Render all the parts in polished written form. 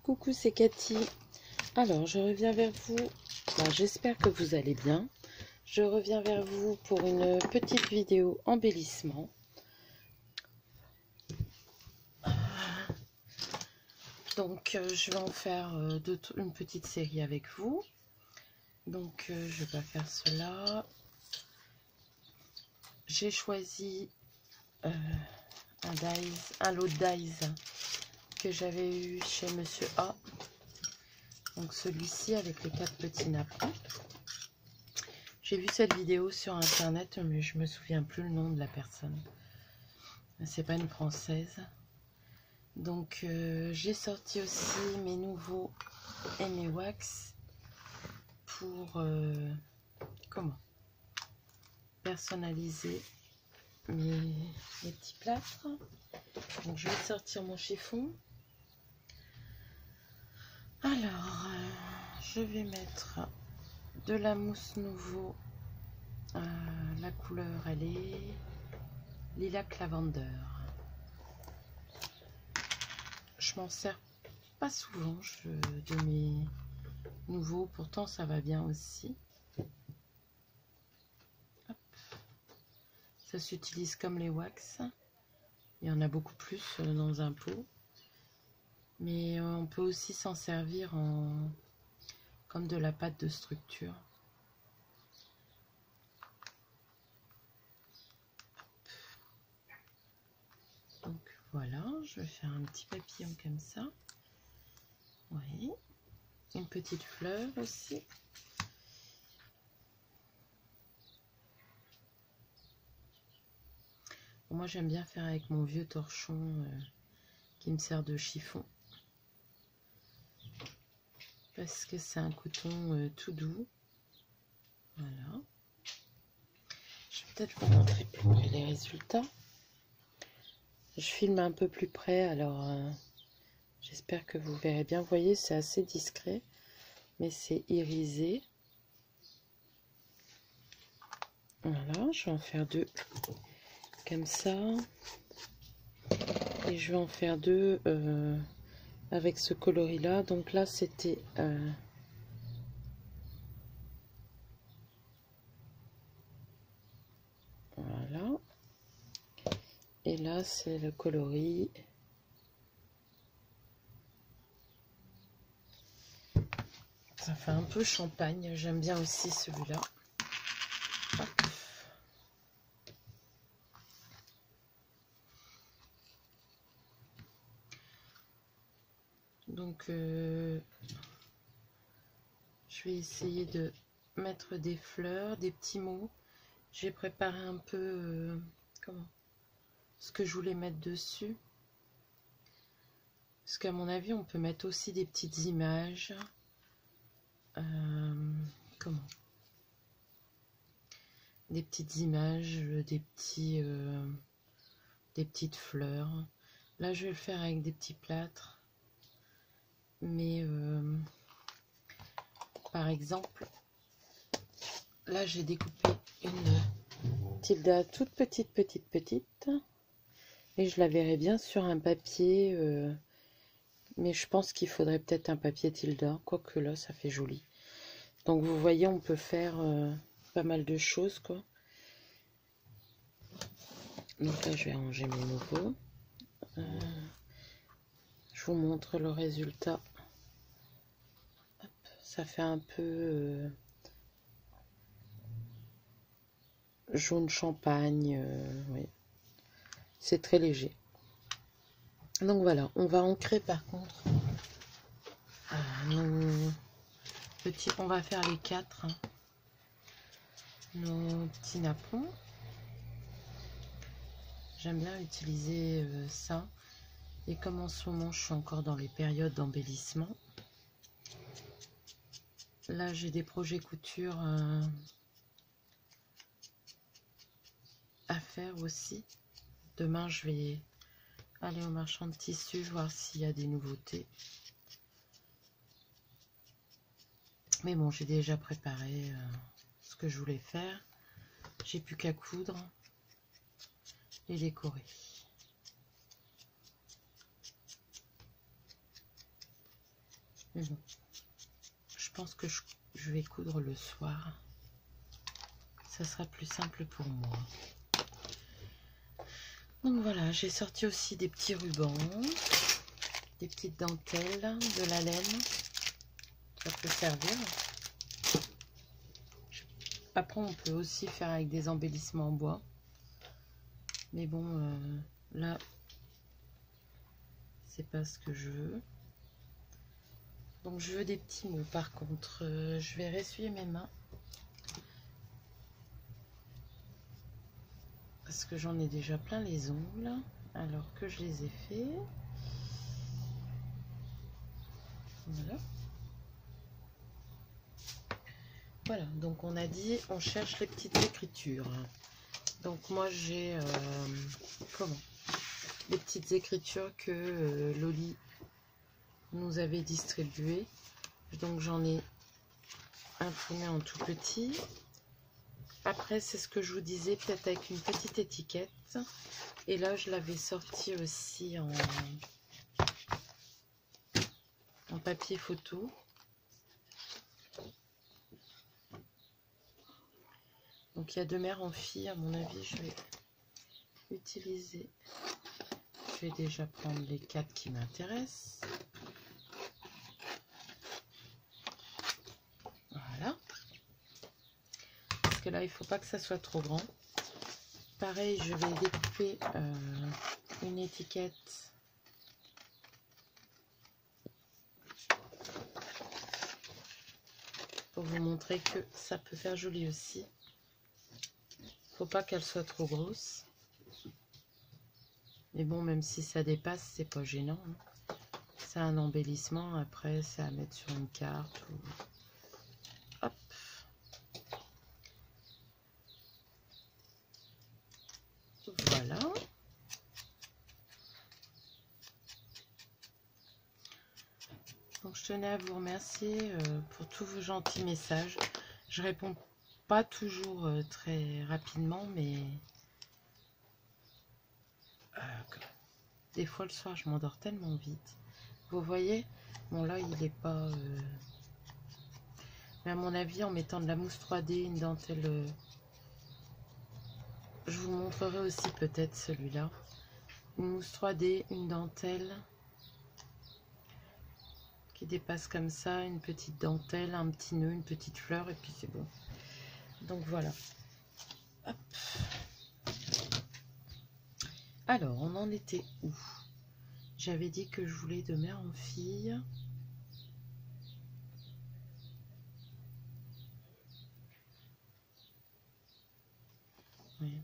Coucou, c'est Cathy. Alors, je reviens vers vous. J'espère que vous allez bien. Je reviens vers vous pour une petite vidéo embellissement. Donc, je vais en faire une petite série avec vous. Donc, je vais pas faire cela. J'ai choisi un lot de dies que j'avais eu chez Monsieur A. Donc celui-ci avec les 4 petits napperons. J'ai vu cette vidéo sur internet, mais je me souviens plus le nom de la personne. C'est pas une française. Donc j'ai sorti aussi mes nouveaux et mes wax pour personnaliser mes petits plâtres. Donc je vais sortir mon chiffon. Alors je vais mettre de la mousse nouveau. La couleur elle est lilac lavender. Je m'en sers pas souvent de mes nouveaux, pourtant ça va bien aussi. Hop. Ça s'utilise comme les wax. Il y en a beaucoup plus dans un pot. Mais on peut aussi s'en servir comme de la pâte de structure. Donc voilà, je vais faire un petit papillon comme ça. Oui. Une petite fleur aussi. Bon, moi j'aime bien faire avec mon vieux torchon qui me sert de chiffon. Parce que c'est un coton tout doux. Voilà. Je vais peut-être vous montrer plus près les résultats. Je filme un peu plus près, alors j'espère que vous verrez bien. Vous voyez, c'est assez discret, mais c'est irisé. Voilà, je vais en faire 2 comme ça. Et je vais en faire 2 avec ce coloris-là. Donc là, c'était... voilà. Et là, c'est le coloris. Ça fait un peu champagne. J'aime bien aussi celui-là. Donc, je vais essayer de mettre des fleurs, des petits mots. J'ai préparé un peu ce que je voulais mettre dessus. Parce qu'à mon avis, on peut mettre aussi des petites images. Des petites images, des petites fleurs. Là, je vais le faire avec des petits plâtres. Mais par exemple, là, j'ai découpé une tilde toute petite. Et je la verrai bien sur un papier. Mais je pense qu'il faudrait peut-être un papier tilde. Quoique là, ça fait joli. Donc, vous voyez, on peut faire pas mal de choses, quoi. Donc là, je vais ranger mes nouveaux. Je vous montre le résultat. Hop, ça fait un peu jaune champagne. Oui. C'est très léger. Donc voilà, on va ancrer par contre nos petits. On va faire les 4. Nos petits napperons. J'aime bien utiliser ça. Et comme en ce moment, je suis encore dans les périodes d'embellissement. Là, j'ai des projets couture à faire aussi. Demain, je vais aller au marchand de tissus, voir s'il y a des nouveautés. Mais bon, j'ai déjà préparé ce que je voulais faire. J'ai plus qu'à coudre et décorer. Mais bon, je pense que je vais coudre le soir. Ça sera plus simple pour moi. Donc voilà, j'ai sorti aussi des petits rubans, des petites dentelles, de la laine. Ça peut servir. Après, on peut aussi faire avec des embellissements en bois. Mais bon, là, c'est pas ce que je veux. Donc, je veux des petits mots. Par contre, je vais ressuyer mes mains. Parce que j'en ai déjà plein les ongles. Alors que je les ai faits. Voilà. Voilà, donc on a dit, on cherche les petites écritures. Donc moi j'ai les petites écritures que Loli nous avait distribuées. Donc j'en ai imprimé en tout petit. Après c'est ce que je vous disais, peut-être avec une petite étiquette. Et là je l'avais sorti aussi en papier photo. Donc il y a de mère en fille, à mon avis je vais utiliser. Je vais déjà prendre les 4 qui m'intéressent. Voilà. Parce que là, il ne faut pas que ça soit trop grand. Pareil, je vais découper une étiquette. Pour vous montrer que ça peut faire joli aussi. Faut pas qu'elle soit trop grosse. Mais bon, même si ça dépasse, c'est pas gênant. Hein. C'est un embellissement. Après, c'est à mettre sur une carte. Ou... Hop. Voilà. Donc, je tenais à vous remercier pour tous vos gentils messages. Je réponds pas toujours très rapidement, mais des fois le soir je m'endors tellement vite. Vous voyez, bon là il est pas mais à mon avis en mettant de la mousse 3D, une dentelle, je vous montrerai aussi peut-être celui-là, une mousse 3D, une dentelle qui dépasse comme ça, une petite dentelle, un petit nœud, une petite fleur et puis c'est bon. Donc voilà. Hop. Alors, on en était où? J'avais dit que je voulais de mère en fille. Oui.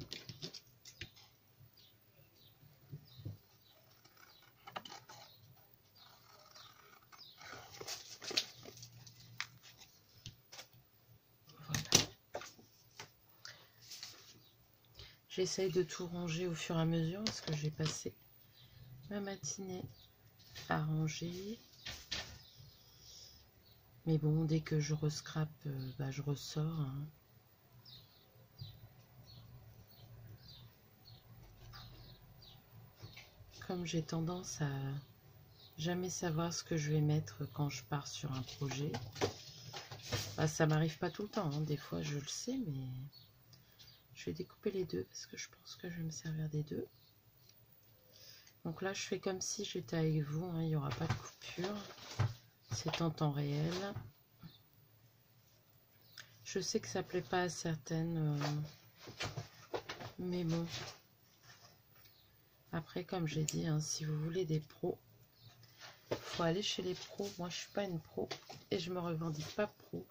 Voilà. J'essaye de tout ranger au fur et à mesure parce que j'ai passé ma matinée à ranger. Mais bon, dès que je rescrape, je ressors. Hein. Comme j'ai tendance à jamais savoir ce que je vais mettre quand je pars sur un projet. Ça m'arrive pas tout le temps, hein. Des fois je le sais, mais je vais découper les deux parce que je pense que je vais me servir des deux. Donc là je fais comme si j'étais avec vous, hein. Il n'y aura pas de coupure. C'est en temps réel. Je sais que ça plaît pas à certaines, mais bon. Après, comme j'ai dit, hein, si vous voulez des pros, faut aller chez les pros. Moi, je suis pas une pro et je me revendique pas pro.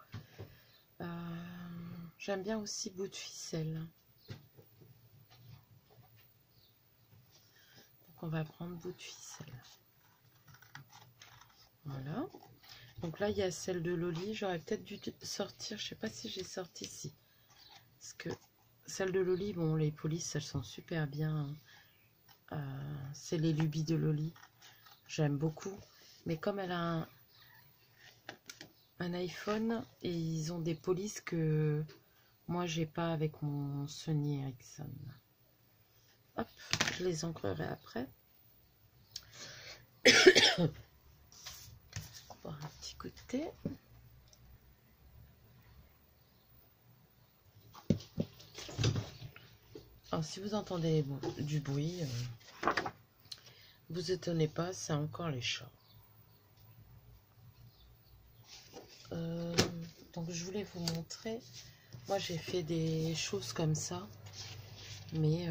J'aime bien aussi bout de ficelle. Donc, on va prendre bout de ficelle. Voilà. Donc là, il y a celle de Loli. J'aurais peut-être dû sortir. Je sais pas si j'ai sorti ici. Parce que celle de Loli, bon, les polices, elles sont super bien. C'est les lubies de Loli. J'aime beaucoup. Mais comme elle a un iPhone et ils ont des polices que moi j'ai pas avec mon Sony Ericsson. Hop, je les encrerai après. Boire un petit côté. Alors, si vous entendez du bruit, vous étonnez pas, c'est encore les chats. Donc, je voulais vous montrer. Moi, j'ai fait des choses comme ça, mais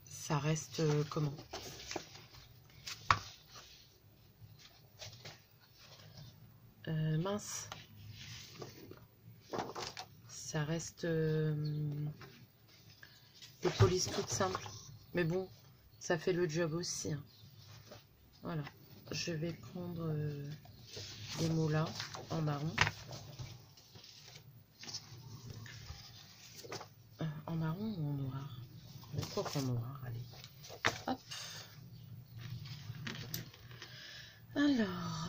ça reste comment? Mince. Ça reste des polices toutes simples. Mais bon, ça fait le job aussi. Hein. Voilà. Je vais prendre des mots là en marron. En marron ou en noir? Pourquoi en noir? Allez. Hop. Alors.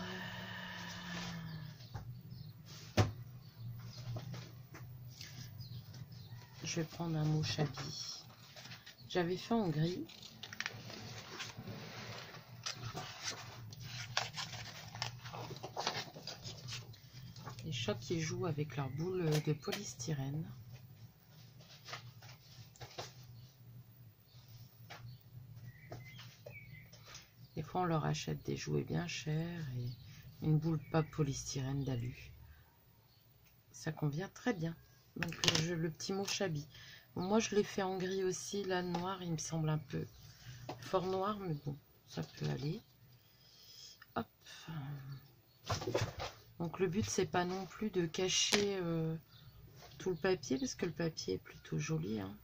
Je vais prendre un mot chabi. J'avais fait en gris. Les chats qui jouent avec leurs boules de polystyrène. Des fois, on leur achète des jouets bien chers et une boule pas polystyrène d'alu. Ça convient très bien. Donc, le petit mot chabi. Bon, moi, je l'ai fait en gris aussi. Là, noir, il me semble un peu fort noir, mais bon, ça peut aller. Hop. Donc, le but, c'est pas non plus de cacher tout le papier, parce que le papier est plutôt joli. Hein.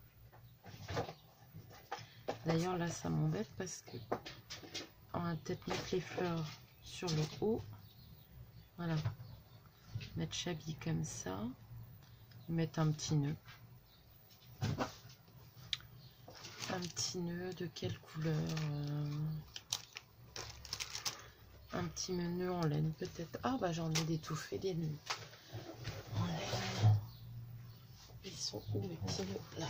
D'ailleurs, là, ça m'embête parce que on va peut-être mettre les fleurs sur le haut. Voilà. Mettre chabi comme ça. Mettre un petit nœud. Un petit nœud de quelle couleur? Un petit nœud en laine peut-être. Ah bah j'en ai d'étouffés des nœuds en laine. Ils sont où mes petits nœuds? Là.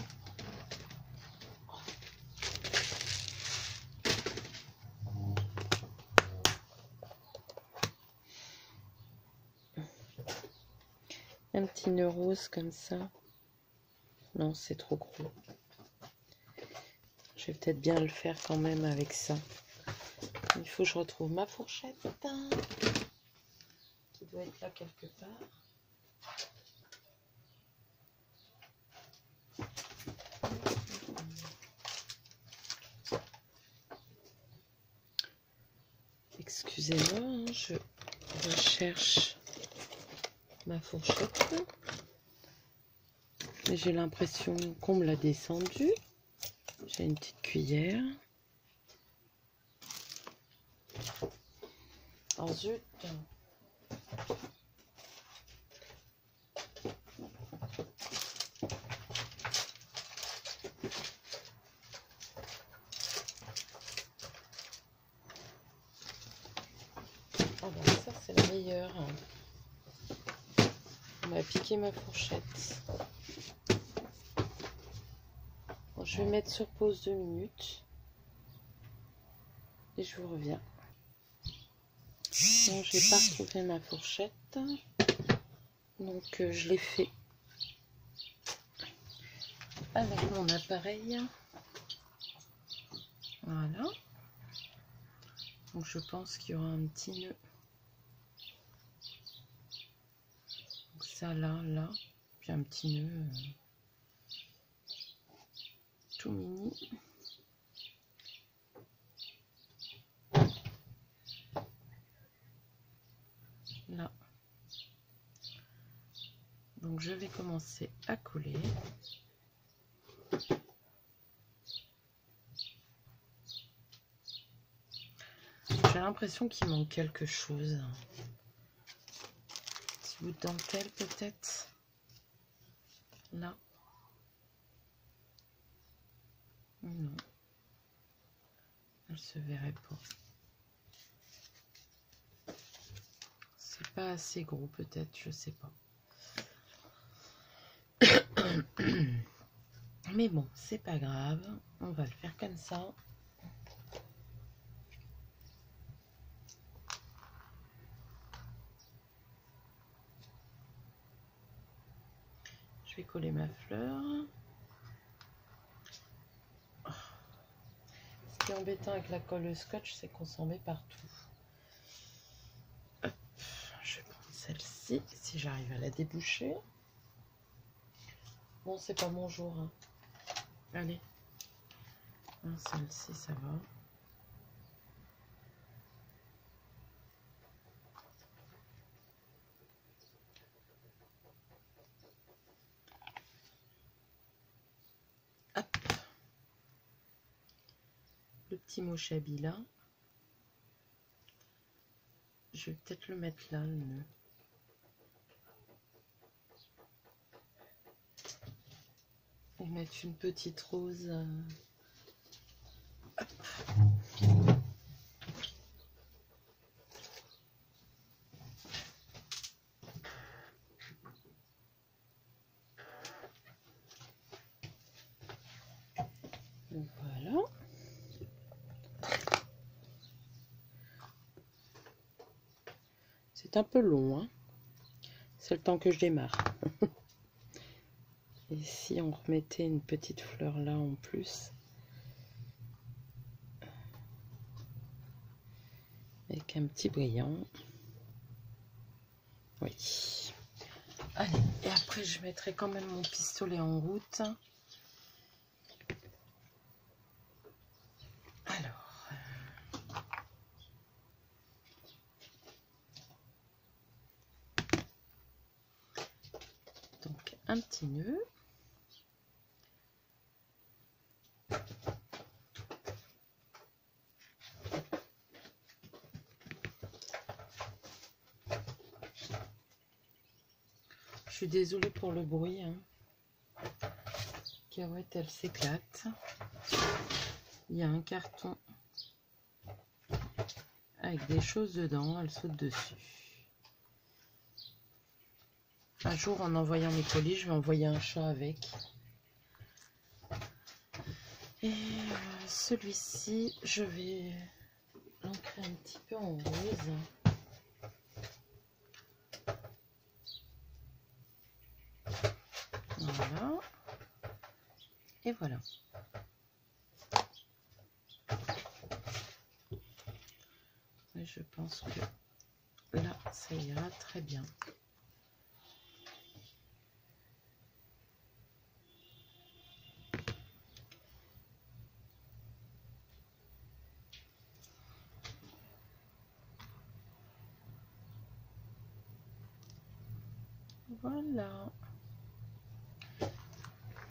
Un petit nœud rose comme ça. Non, c'est trop gros. Je vais peut-être bien le faire quand même avec ça. Il faut que je retrouve ma fourchette qui doit être là quelque part. Excusez-moi, hein, je recherche ma fourchette. Mais j'ai l'impression qu'on me l'a descendue. J'ai une petite cuillère. Oh zut! Oh ben ça c'est le meilleur. On m'a piqué ma fourchette. Bon, je vais mettre sur pause 2 minutes. Et je vous reviens. Bon, je n'ai pas retrouvé ma fourchette. Donc je l'ai fait avec mon appareil. Voilà. Donc je pense qu'il y aura un petit nœud. Donc ça là, là. Puis un petit nœud tout mini. Là. Donc je vais commencer à coller. J'ai l'impression qu'il manque quelque chose. Petit bout de dentelle peut-être. Là. Non. Elle se verrait pas. C'est pas assez gros peut-être, je sais pas. Mais bon, c'est pas grave. On va le faire comme ça. Je vais coller ma fleur. Ce qui est embêtant avec la colle scotch, c'est qu'on s'en met partout. Hop, je vais prendre celle-ci, si j'arrive à la déboucher. Bon, c'est pas mon jour. Hein. Allez. Celle-ci, ça va. Hop. Le petit mochabi là. Je vais peut-être le mettre là, le nœud. Et mettre une petite rose. Hop. Voilà. C'est un peu long, hein. C'est le temps que je démarre. Et si on remettait une petite fleur là en plus, avec un petit brillant. Oui. Allez, et après je mettrai quand même mon pistolet en route. Alors, donc un petit nœud. Je suis désolée pour le bruit. Hein. Carouette, elle s'éclate. Il y a un carton avec des choses dedans, elle saute dessus. Un jour, en envoyant mes colis, je vais envoyer un chat avec. Et celui-ci, je vais l'ancrer un petit peu en rose. Voilà. Et voilà. Et je pense que là, ça ira très bien. Voilà.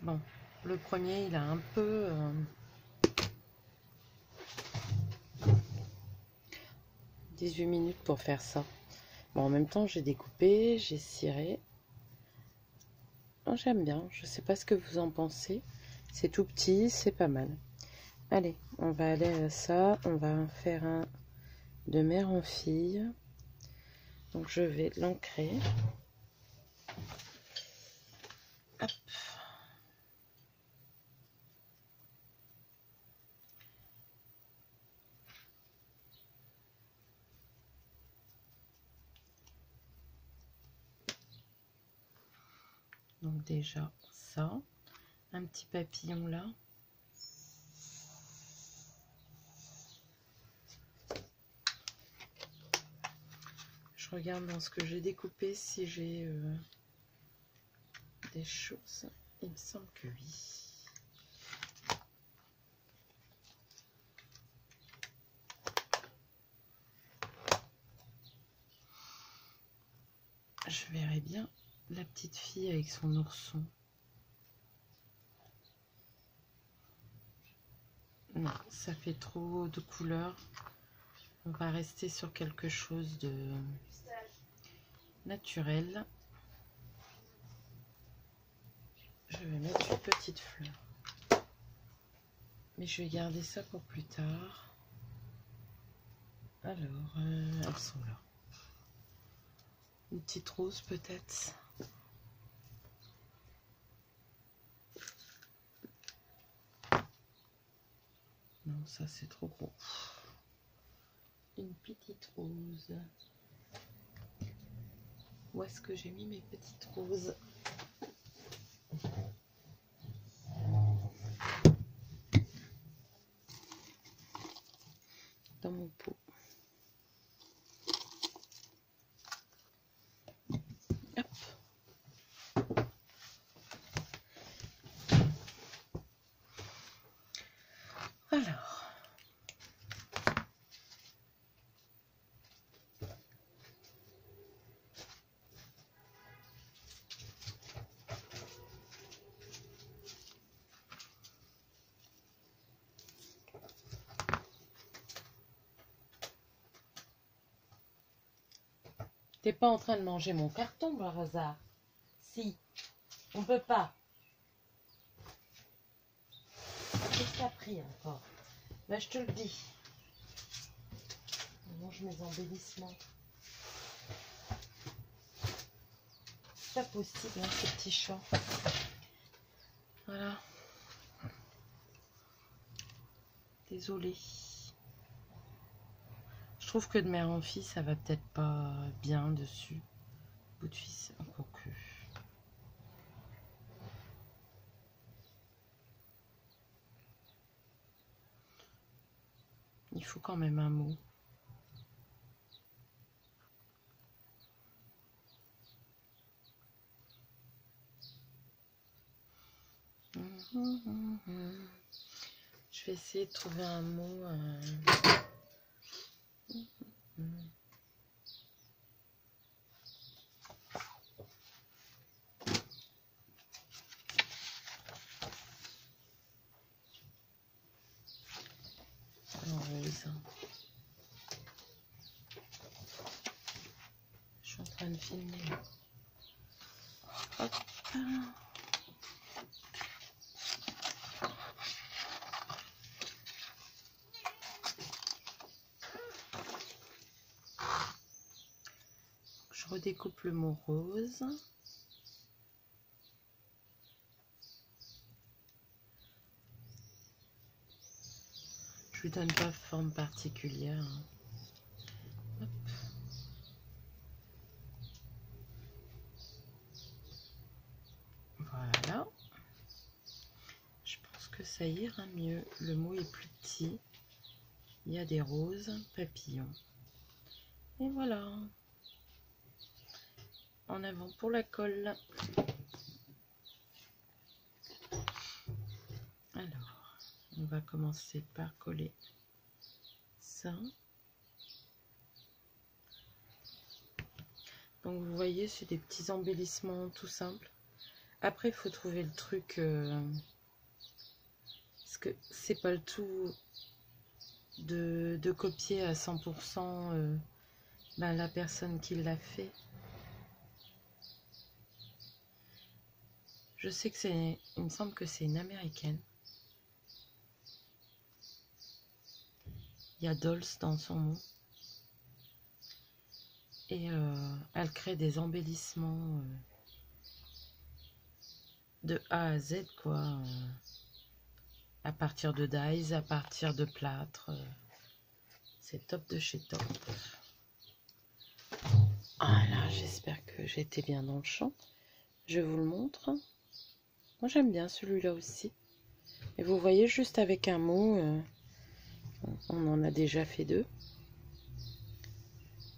Bon, le premier, il a un peu... 18 minutes pour faire ça. Bon, en même temps, j'ai découpé, j'ai ciré. Oh, j'aime bien. Je sais pas ce que vous en pensez. C'est tout petit, c'est pas mal. Allez, on va aller à ça. On va faire un de mère en fille. Donc, je vais l'ancrer. Hop. Donc déjà ça, un petit papillon là. Je regarde dans ce que j'ai découpé si j'ai des choses. Il me semble que oui. Je verrai bien la petite fille avec son ourson. Non, ça fait trop de couleurs. On va rester sur quelque chose de naturel. Je vais mettre une petite fleur. Mais je vais garder ça pour plus tard. Alors, elles sont là. Une petite rose peut-être. Non, ça c'est trop gros. Une petite rose. Où est-ce que j'ai mis mes petites roses? dans mon pot. Hop. Alors. T'es pas en train de manger mon carton par hasard? Si, on peut pas. Qu'est-ce que t'as pris encore? Là, je te le dis. On mange mes embellissements. C'est pas possible, hein, ces petits chats. Voilà. Désolée. Je trouve que de mère en fille, ça va peut-être pas bien dessus. Bout de fils, encore que. Il faut quand même un mot. Je vais essayer de trouver un mot. Rose. Je suis en train de filmer. Hop. Je redécoupe le mot rose. Je lui donne pas forme particulière. Hop. Voilà. Je pense que ça ira mieux. Le mot est plus petit. Il y a des roses, papillons. Et voilà. En avant pour la colle. Alors, on va commencer par coller ça. Donc vous voyez, c'est des petits embellissements tout simples. Après, il faut trouver le truc. Parce que c'est pas le tout de copier à 100% la personne qui l'a fait. Je sais que c'est, il me semble que c'est une américaine. Il y a Dolls dans son nom. Et elle crée des embellissements de A à Z, quoi. À partir de dies, à partir de plâtre. C'est top de chez top. Voilà, j'espère que j'ai été bien dans le champ. Je vous le montre. Moi, j'aime bien celui-là aussi. Et vous voyez, juste avec un mot, on en a déjà fait deux.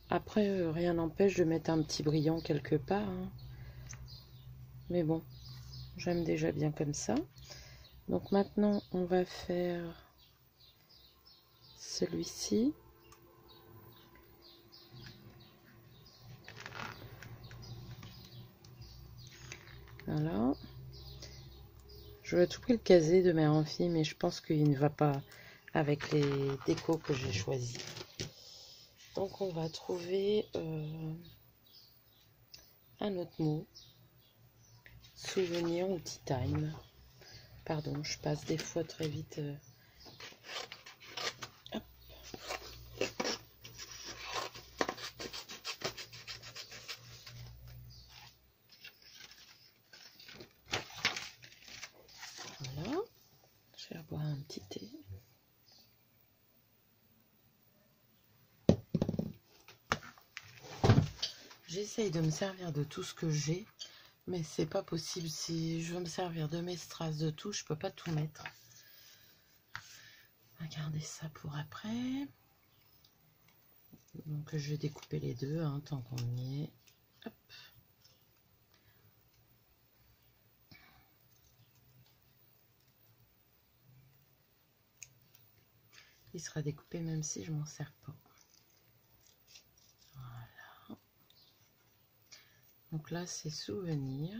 Après, rien n'empêche de mettre un petit brillant quelque part. Hein. Mais bon, j'aime déjà bien comme ça. Donc maintenant, on va faire celui-ci. Voilà. J'aurais à tout prix le caser de mère en fille, mais je pense qu'il ne va pas avec les décos que j'ai choisis. Donc on va trouver un autre mot. Souvenir ou tea time. Pardon, je passe des fois très vite. Hop. Voilà. Je vais boire un petit thé. J'essaye de me servir de tout ce que j'ai. Mais c'est pas possible. Si je veux me servir de mes strass de tout, je peux pas tout mettre. On va garder ça pour après. Donc je vais découper les deux hein, tant qu'on y est. Hop. Il sera découpé même si je m'en sers pas. Voilà. Donc là c'est souvenir.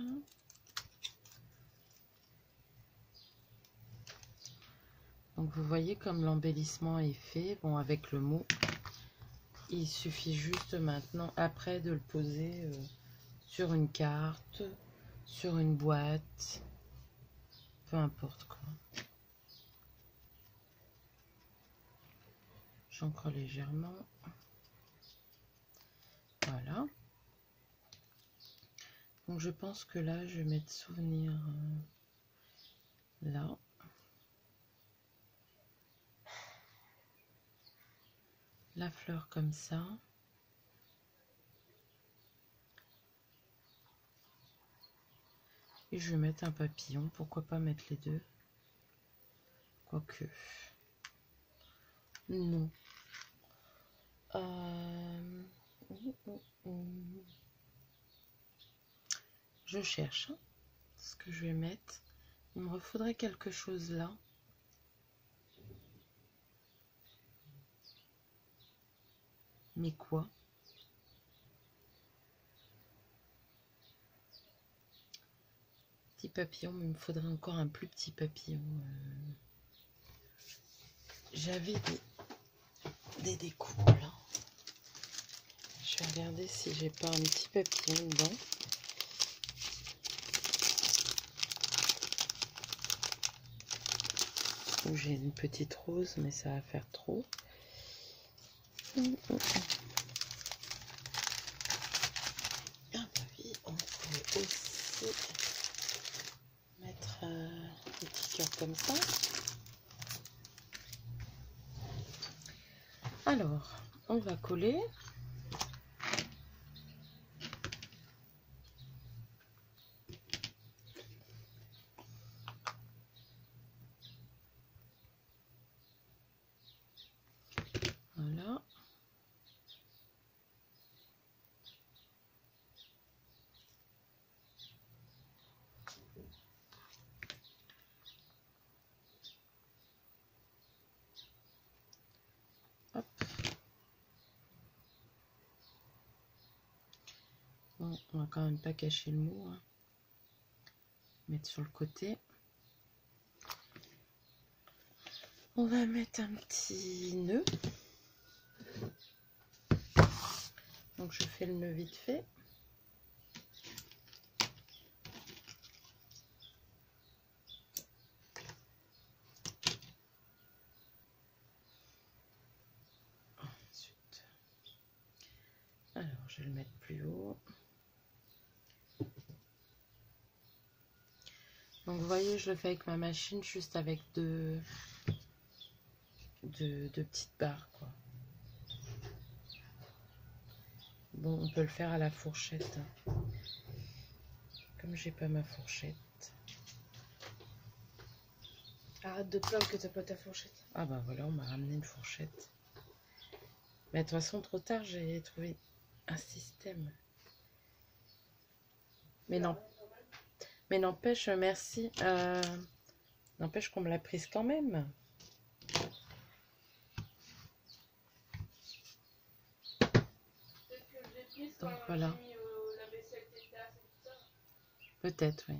Donc vous voyez comme l'embellissement est fait. Bon, avec le mot, il suffit juste maintenant après de le poser sur une carte, sur une boîte, peu importe quoi. J'encre légèrement. Voilà. Donc je pense que là je vais mettre souvenir là. La fleur comme ça. Et je vais mettre un papillon. Pourquoi pas mettre les deux? Quoique. Non. Je cherche hein, ce que je vais mettre. Il me faudrait quelque chose là. Mais quoi? Petit papillon, mais il me faudrait encore un plus petit papillon. J'avais des découpes là. Je vais regarder si j'ai pas un petit papillon dedans. Ou j'ai une petite rose, mais ça va faire trop. Ah bah oui, on peut aussi mettre des petits cœurs comme ça. Alors, on va coller. Voilà. Hop. Bon, on va quand même pas cacher le mot. Hein. Mettre sur le côté. On va mettre un petit nœud. Donc je fais le nœud vite fait. Ensuite, alors je vais le mettre plus haut. Donc vous voyez, je le fais avec ma machine, juste avec deux petites barres, quoi. Bon, on peut le faire à la fourchette. Hein. Comme j'ai pas ma fourchette. Arrête de te plaindre que t'as pas ta fourchette. Ah bah voilà, on m'a ramené une fourchette. Mais de toute façon, trop tard, j'ai trouvé un système. Mais non. Mais n'empêche, merci. N'empêche qu'on me l'a prise quand même. Donc voilà. Peut-être, oui.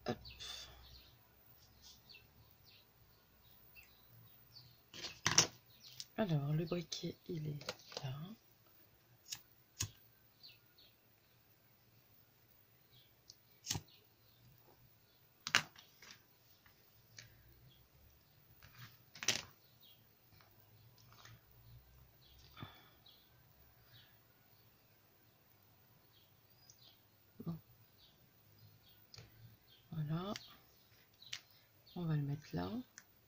Hop. Alors, le briquet, il est là. Bon. Voilà. On va le mettre là.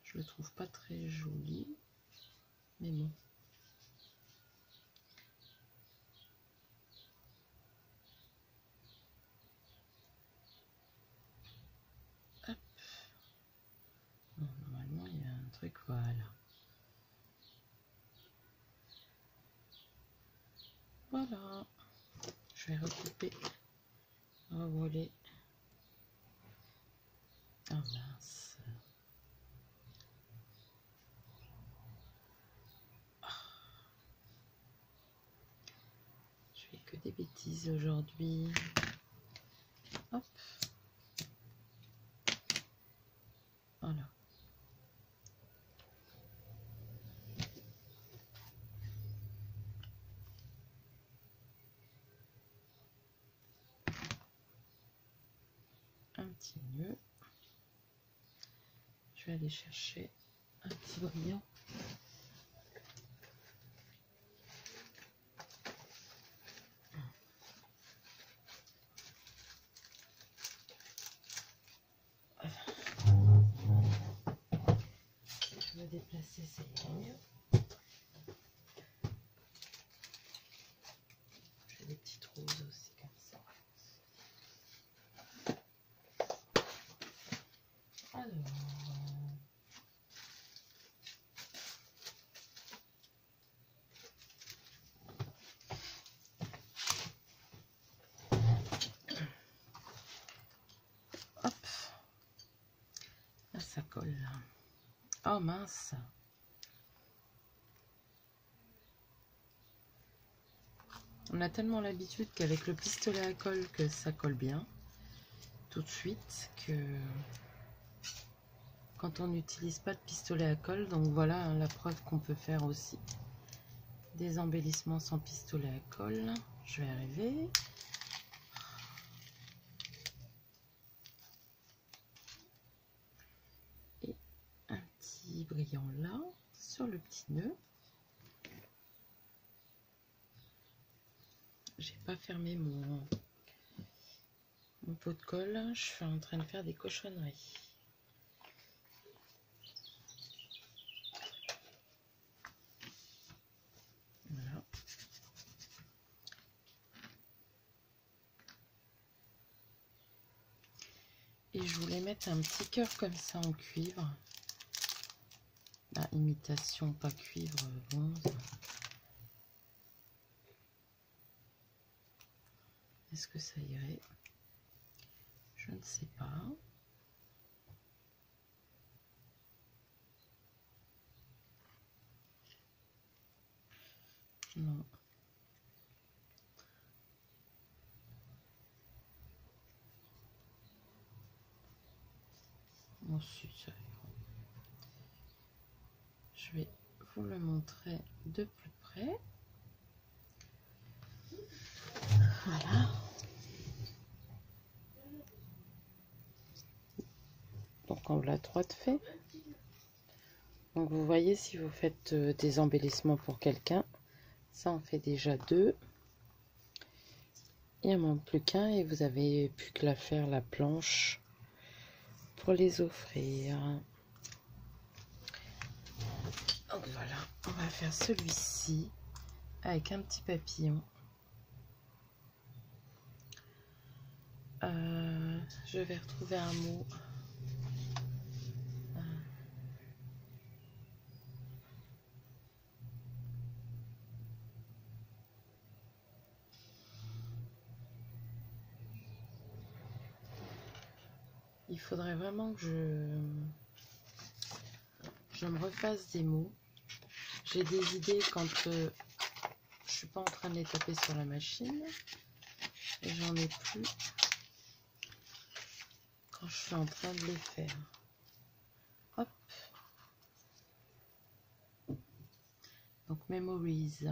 Je le trouve pas très joli. Mais bon. je vais recouper, revoler. Oh mince. Je fais que des bêtises aujourd'hui. Hop. Voilà. Un petit nœud. Je vais aller chercher un petit brillant. Je vais déplacer ces lignes. J'ai des petites roses aussi comme ça. Alors, hop, là ça colle. Oh mince. On a tellement l'habitude qu'avec le pistolet à colle que ça colle bien tout de suite que quand on n'utilise pas de pistolet à colle, donc voilà hein, la preuve qu'on peut faire aussi des embellissements sans pistolet à colle. Je vais arriver. Et un petit brillant là sur le petit nœud. J'ai pas fermé mon pot de colle, je suis en train de faire des cochonneries. Voilà. Et je voulais mettre un petit cœur comme ça en cuivre. Bah, imitation, pas cuivre, bronze. Est-ce que ça irait? Je ne sais pas. Non. Bon, si, ça ira. Je vais vous le montrer de plus près. Voilà. Donc on l'a 3 de fait. Donc vous voyez, si vous faites des embellissements pour quelqu'un, ça en fait déjà 2. Il ne manque plus qu'un et vous avez plus que la faire la planche pour les offrir. Donc voilà, on va faire celui-ci avec un petit papillon. Je vais retrouver un mot. Il faudrait vraiment que je me refasse des mots. J'ai des idées quand je suis pas en train de les taper sur la machine. Et j'en ai plus quand je suis en train de les faire. Hop. Donc memories.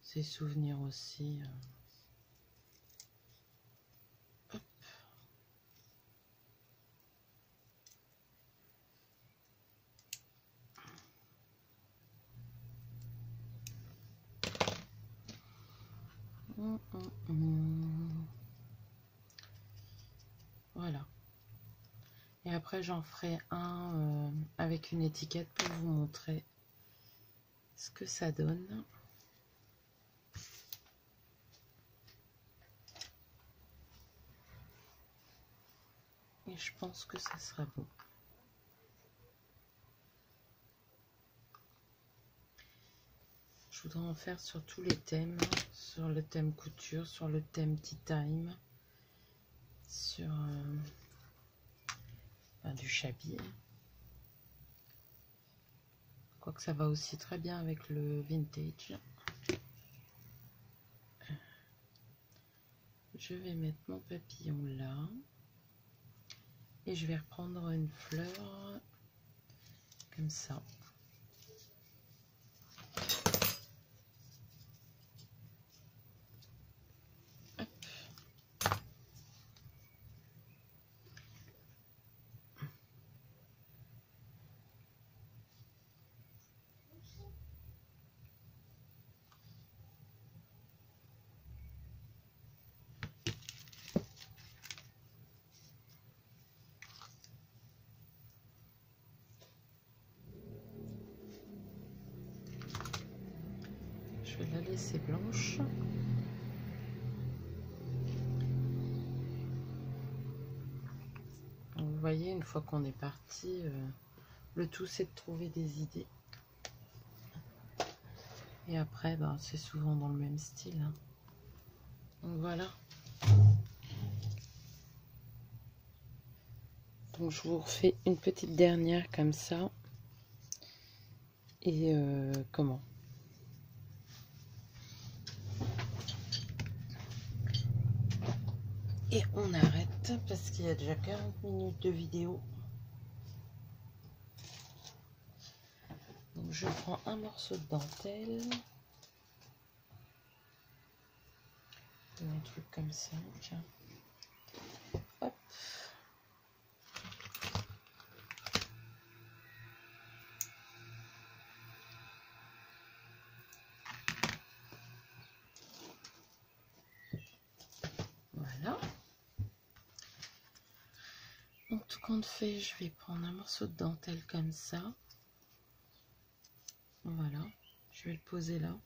Ces souvenirs aussi. Hop. Voilà. Et après j'en ferai un avec une étiquette pour vous montrer ce que ça donne. Et je pense que ça sera bon. Je Je voudrais en faire sur tous les thèmes, sur le thème couture, sur le thème tea time, sur du chablis. Quoique ça va aussi très bien avec le vintage. Je vais mettre mon papillon là. Et je vais reprendre une fleur comme ça. Hop. Je vais la laisser blanche. Donc, vous voyez, une fois qu'on est parti, le tout c'est de trouver des idées. Et après, ben, c'est souvent dans le même style. Hein. Donc voilà. Donc je vous refais une petite dernière comme ça. Et comment? Et on arrête parce qu'il y a déjà 40 minutes de vidéo. Donc je prends un morceau de dentelle. Un truc comme ça. Tiens. Hop. Voilà. Donc tout compte fait, je vais prendre un morceau de dentelle comme ça. Voilà. Je vais le poser là.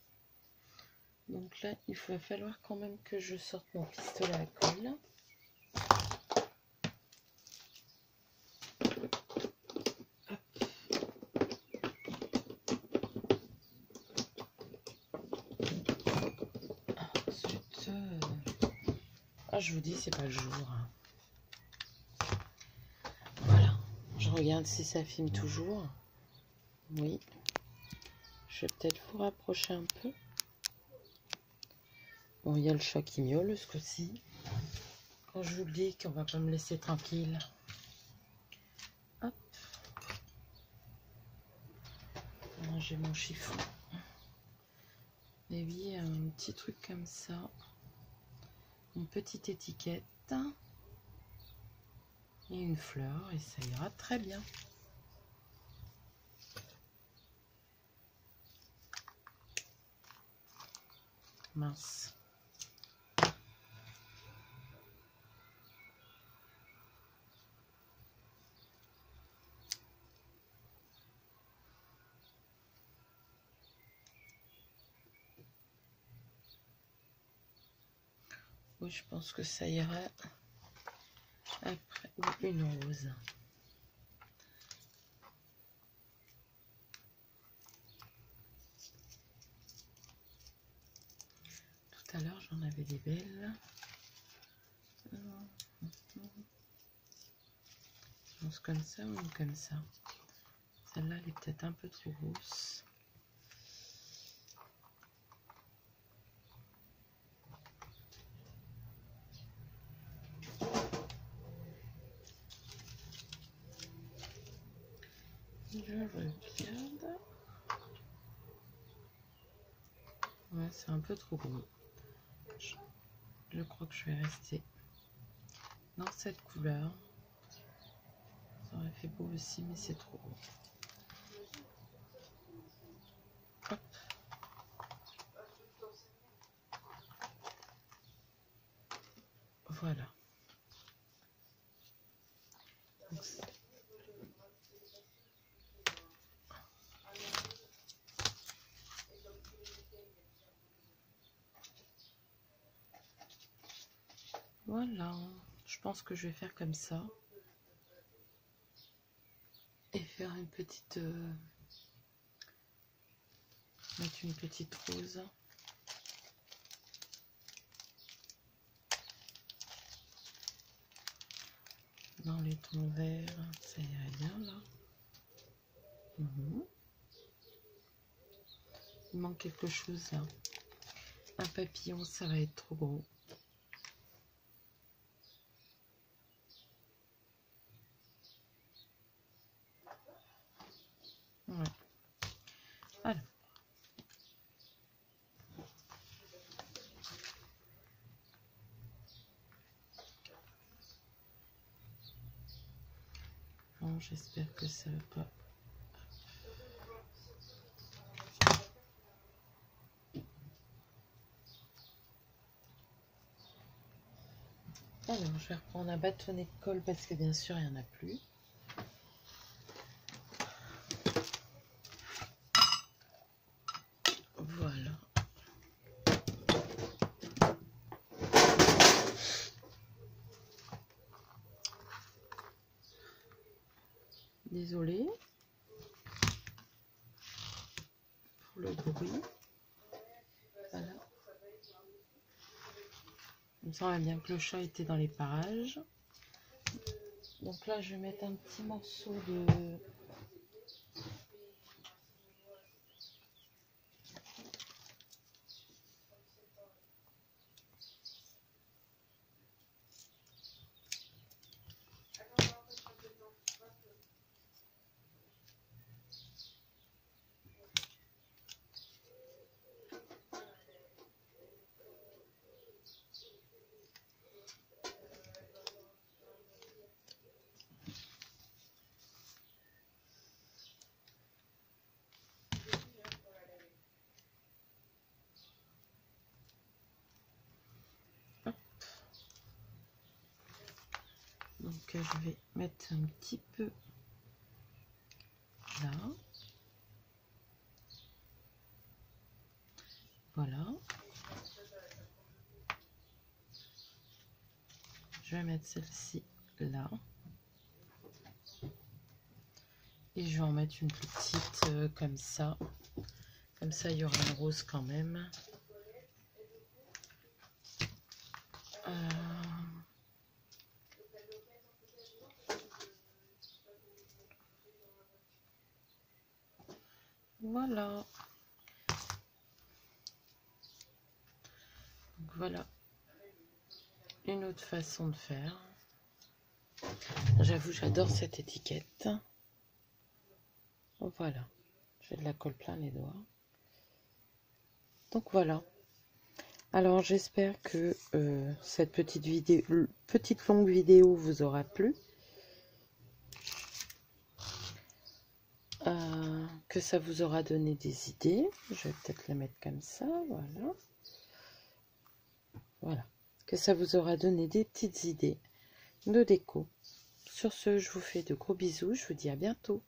Donc là, il va falloir quand même que je sorte mon pistolet à colle. Ensuite, je vous dis, c'est pas le jour. Hein. Voilà. Je regarde si ça filme toujours. Oui. Je vais peut-être vous rapprocher un peu. Bon, il y a le chat qui miaule ce coup-ci. Quand je vous dis qu'on va pas me laisser tranquille. Hop. J'ai mon chiffon. Et oui, un petit truc comme ça. Une petite étiquette. Et une fleur. Et ça ira très bien. Mince. Oui, je pense que ça ira après une rose. Tout à l'heure, j'en avais des belles. Je pense comme ça ou comme ça. Celle-là, elle est peut-être un peu trop rousse. Je regarde. Ouais, c'est un peu trop gros. Je crois que je vais rester dans cette couleur. Ça aurait fait beau aussi, mais c'est trop gros. Hop. Voilà. Donc, voilà. Je pense que je vais faire comme ça. Et faire une petite Mettre une petite rose. Dans les tons verts, ça irait bien là. Il manque quelque chose là. Un papillon, ça va être trop gros. Ouais. Alors. Bon, j'espère que ça va pas. Alors, je vais reprendre un bâtonnet de colle parce que bien sûr, il n'y en a plus. Voilà. Désolée pour le bruit. Voilà. Comme ça, on voit bien que le chat était dans les parages. Donc là, je vais mettre un petit morceau de... Donc je vais mettre un petit peu là. Voilà. Je vais mettre celle-ci là. Et je vais en mettre une plus petite comme ça. Comme ça, il y aura une rose quand même. Voilà. Donc voilà une autre façon de faire. J'avoue, j'adore cette étiquette. Voilà. J'ai de la colle plein les doigts. Donc voilà. Alors j'espère que cette petite longue vidéo vous aura plu. Que ça vous aura donné des idées. Je vais peut-être la mettre comme ça, voilà. Voilà. Que ça vous aura donné des petites idées de déco. Sur ce, je vous fais de gros bisous. Je vous dis à bientôt.